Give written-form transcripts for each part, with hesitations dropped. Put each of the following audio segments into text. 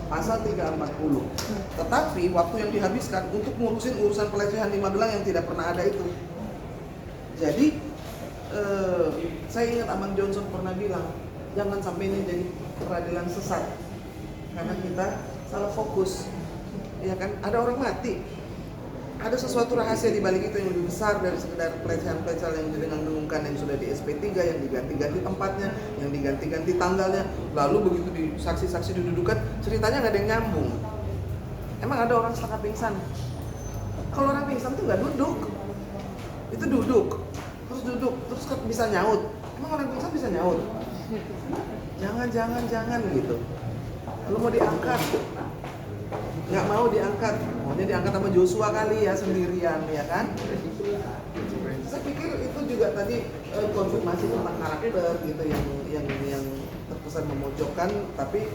pasal 340. Tetapi waktu yang dihabiskan untuk ngurusin urusan pelecehan di Magelang yang tidak pernah ada itu. Jadi saya ingat Abang Johnson pernah bilang, jangan sampai ini jadi peradilan sesat karena kita salah fokus. Ya kan, ada orang mati, ada sesuatu rahasia di balik itu yang lebih besar dari sekedar pelecehan-pelecehan yang didengung-dengungkan, yang sudah di SP3, yang diganti-ganti tempatnya, yang diganti-ganti tanggalnya, lalu begitu di saksi-saksi didudukan, ceritanya nggak ada yang nyambung. Emang ada orang setengah pingsan? Kalau orang pingsan tuh nggak duduk, itu duduk, terus bisa nyaut. Emang orang pingsan bisa nyaut? Jangan gitu. Lu mau diangkat, nggak mau diangkat, maunya diangkat sama Joshua kali ya, sendirian ya kan. Saya pikir itu juga tadi konfirmasi tentang karakter gitu yang terkesan memojokkan, tapi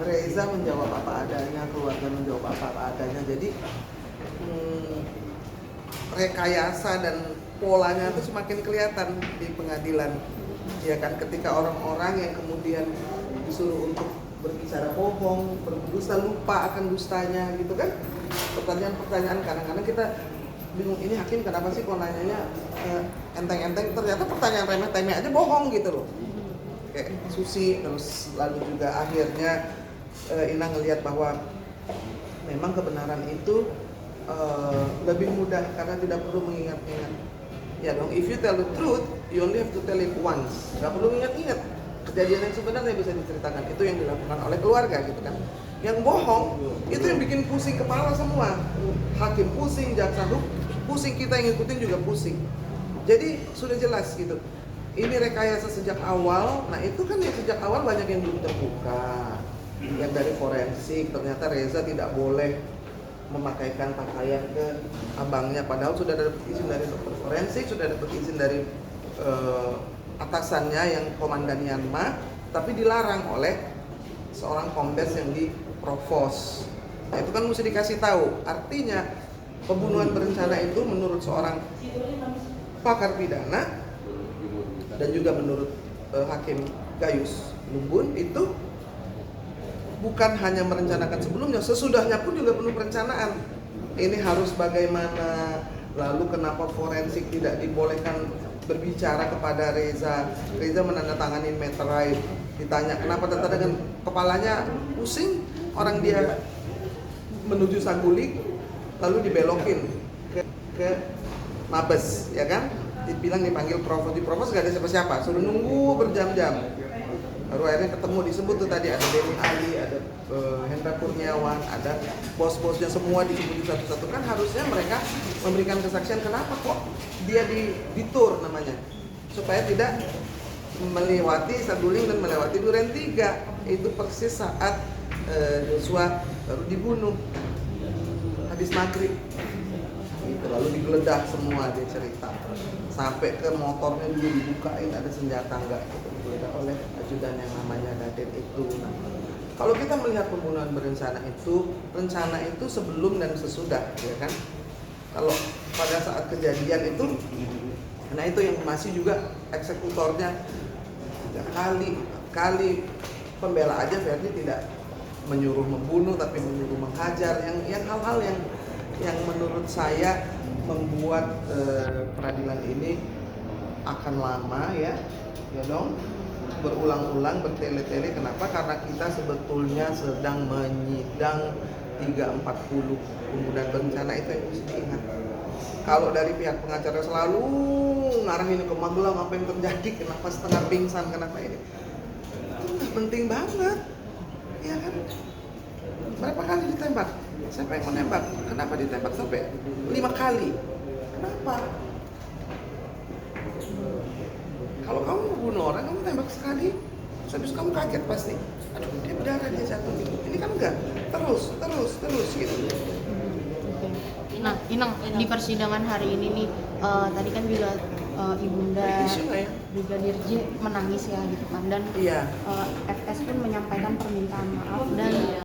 Reza menjawab apa adanya, keluarga menjawab apa adanya. Jadi rekayasa dan polanya itu semakin kelihatan di pengadilan ya kan, ketika orang-orang yang kemudian disuruh untuk berbicara bohong, berdusta, lupa akan dustanya gitu kan. Pertanyaan-pertanyaan kadang-kadang kita bingung, ini hakim kenapa sih kok nanyanya enteng-enteng, ternyata pertanyaan remeh-temeh aja bohong gitu loh. Kayak Susi, terus lalu juga akhirnya Ina ngelihat bahwa memang kebenaran itu lebih mudah karena tidak perlu mengingat-ingat. Ya dong, if you tell the truth, you only have to tell it once. Gak perlu ingat-ingat. Kejadian yang sebenarnya bisa diceritakan, itu yang dilakukan oleh keluarga gitu kan. Yang bohong itu yang bikin pusing kepala semua. Hakim pusing, jaksa pusing, kita yang ngikutin juga pusing. Jadi sudah jelas gitu. Ini rekayasa sejak awal. Nah itu kan yang sejak awal banyak yang belum terbuka. Yang dari forensik ternyata Reza tidak boleh memakaikan pakaian ke abangnya, padahal sudah dapat izin dari dokter forensik, sudah dapat izin dari atasannya yang komandan Yanma, tapi dilarang oleh seorang kombes yang di provos. Nah itu kan mesti dikasih tahu. Artinya pembunuhan berencana itu menurut seorang pakar pidana dan juga menurut Hakim Gayus Lumbun itu bukan hanya merencanakan sebelumnya, sesudahnya pun juga penuh perencanaan. Ini harus bagaimana, lalu kenapa forensik tidak dibolehkan berbicara kepada Reza. Reza menandatangani meterai, ditanya kenapa tanda dengan kepalanya pusing, orang dia menuju Saguling lalu dibelokin ke Mabes ya kan, dibilang dipanggil provos, di provos gak ada siapa-siapa, suruh nunggu berjam-jam. Baru akhirnya ketemu, disebut tuh tadi ada Denny Ali, ada Hendra Kurniawan, ada bos-bosnya semua disebut satu-satu. Kan harusnya mereka memberikan kesaksian kenapa kok dia ditur namanya, supaya tidak melewati Saguling dan melewati Duren 3. Itu persis saat Joshua baru dibunuh habis maghrib gitu, lalu digeledah semua, dia cerita sampai ke motornya dulu dibukain, ada senjata enggak gitu, digeledah oleh ajudan yang namanya Daden itu. Nah, kalau kita melihat pembunuhan berencana itu, rencana itu sebelum dan sesudah ya kan. Kalau pada saat kejadian itu, nah itu yang masih juga eksekutornya 3 kali pembela aja Ferdi tidak menyuruh membunuh tapi menyuruh menghajar, yang hal-hal yang menurut saya membuat peradilan ini akan lama ya dong, berulang-ulang, bertele-tele. Kenapa? Karena kita sebetulnya sedang menyidang 340 pembunuhan berencana. Itu yang mesti diingat. Kalau dari pihak pengacara selalu ngarahin ke Magelang, apa yang terjadi, kenapa setengah pingsan, kenapa ini, itu nggak penting banget ya kan. Berapa kali ditembak? Siapa yang menembak? Kenapa ditembak sampai 5 kali? Kenapa? Kalau kamu membunuh orang, kamu tembak sekali, habis kamu kaget pasti. Aduh, dia berdarah, dia jatuh gitu. Ini kan enggak. Terus gitu. Nah, Inang, di persidangan hari ini nih, tadi kan juga Ibunda Brigadir J menangis ya gitu kan, dan Iya. FS pun menyampaikan permintaan maaf dan